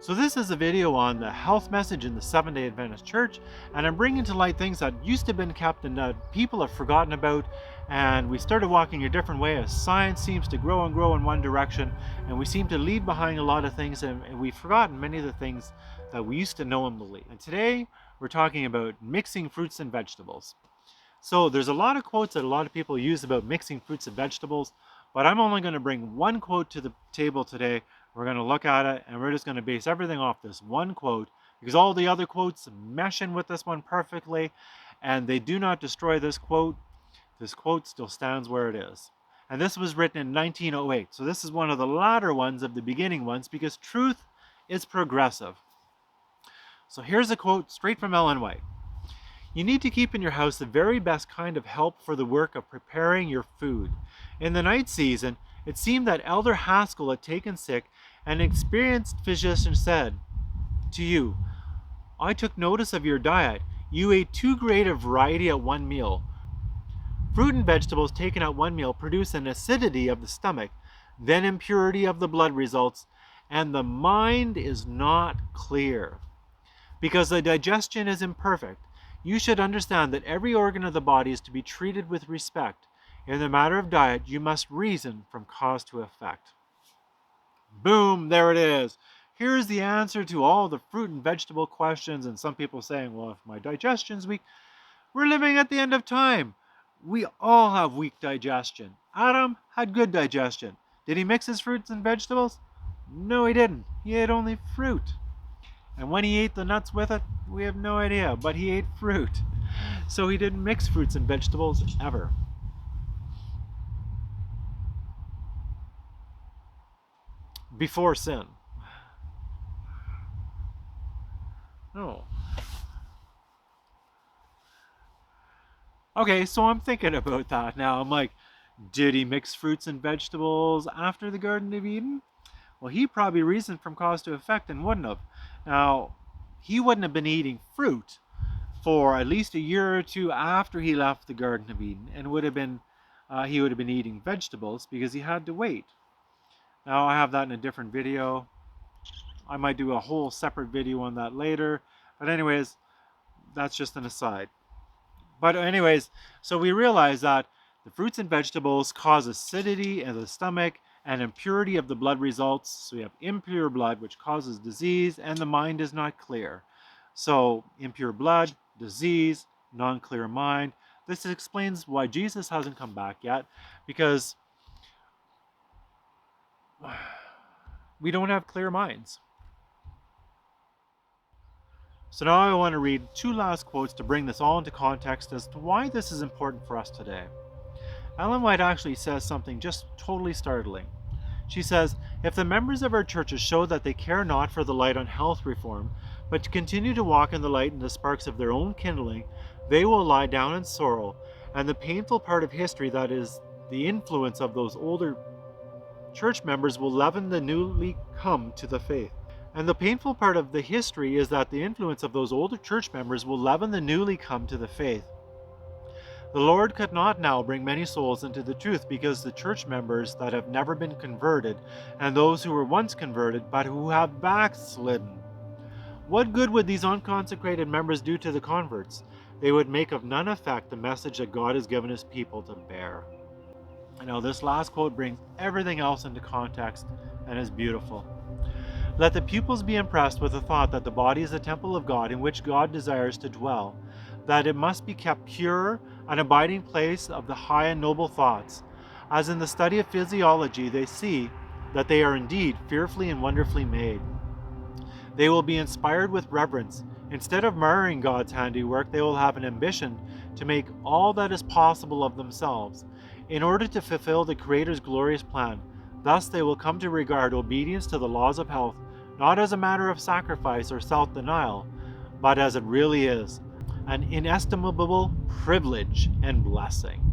So this is a video on the health message in the Seventh-day Adventist Church, and I'm bringing to light things that used to have been kept and that people have forgotten about, and we started walking a different way as science seems to grow and grow in one direction, and we seem to leave behind a lot of things, and we've forgotten many of the things that we used to know and believe. And today we're talking about mixing fruits and vegetables. So there's a lot of quotes that a lot of people use about mixing fruits and vegetables, but I'm only going to bring one quote to the table today. We're going to look at it and we're just going to base everything off this one quote, because all the other quotes mesh in with this one perfectly, and they do not destroy this quote. This quote still stands where it is. And this was written in 1908. So this is one of the latter ones of the beginning ones, because truth is progressive. So here's a quote straight from Ellen White. You need to keep in your house the very best kind of help for the work of preparing your food. In the night season, it seemed that Elder Haskell had taken sick, and an experienced physician said to you, I took notice of your diet. You ate too great a variety at one meal. Fruit and vegetables taken at one meal produce an acidity of the stomach, then impurity of the blood results, and the mind is not clear. Because the digestion is imperfect, you should understand that every organ of the body is to be treated with respect. In the matter of diet, you must reason from cause to effect. Boom, there it is. Here's the answer to all the fruit and vegetable questions. And some people saying, well, if my digestion's weak, we're living at the end of time. We all have weak digestion. Adam had good digestion. Did he mix his fruits and vegetables? No, he didn't. He ate only fruit. And when he ate the nuts with it, we have no idea, but he ate fruit. So he didn't mix fruits and vegetables ever. Before sin. Oh. Okay, so I'm thinking about that now. I'm like, did he mix fruits and vegetables after the Garden of Eden? Well, he probably reasoned from cause to effect and wouldn't have. Now, he wouldn't have been eating fruit for at least a year or two after he left the Garden of Eden, and he would have been eating vegetables because he had to wait. Now, I have that in a different video. I might do a whole separate video on that later. But anyways, that's just an aside. But anyways, so we realize that the fruits and vegetables cause acidity in the stomach, and impurity of the blood results. So we have impure blood, which causes disease, and the mind is not clear. So impure blood, disease, non-clear mind. This explains why Jesus hasn't come back yet, because we don't have clear minds. So now I want to read two last quotes to bring this all into context as to why this is important for us today. Ellen White actually says something just totally startling. She says, if the members of our churches show that they care not for the light on health reform, but to continue to walk in the light and the sparks of their own kindling, they will lie down in sorrow, and the painful part of history, that is, the influence of those older church members, will leaven the newly come to the faith. And the painful part of the history is that the influence of those older church members will leaven the newly come to the faith. The Lord could not now bring many souls into the truth, because the church members that have never been converted, and those who were once converted but who have backslidden. What good would these unconsecrated members do to the converts? They would make of none effect the message that God has given his people to bear. Now this last quote brings everything else into context and is beautiful. Let the pupils be impressed with the thought that the body is a temple of God in which God desires to dwell, that it must be kept pure, an abiding place of the high and noble thoughts. As in the study of physiology, they see that they are indeed fearfully and wonderfully made. They will be inspired with reverence. Instead of marring God's handiwork, they will have an ambition to make all that is possible of themselves, in order to fulfill the Creator's glorious plan. Thus they will come to regard obedience to the laws of health, not as a matter of sacrifice or self-denial, but as it really is, an inestimable privilege and blessing.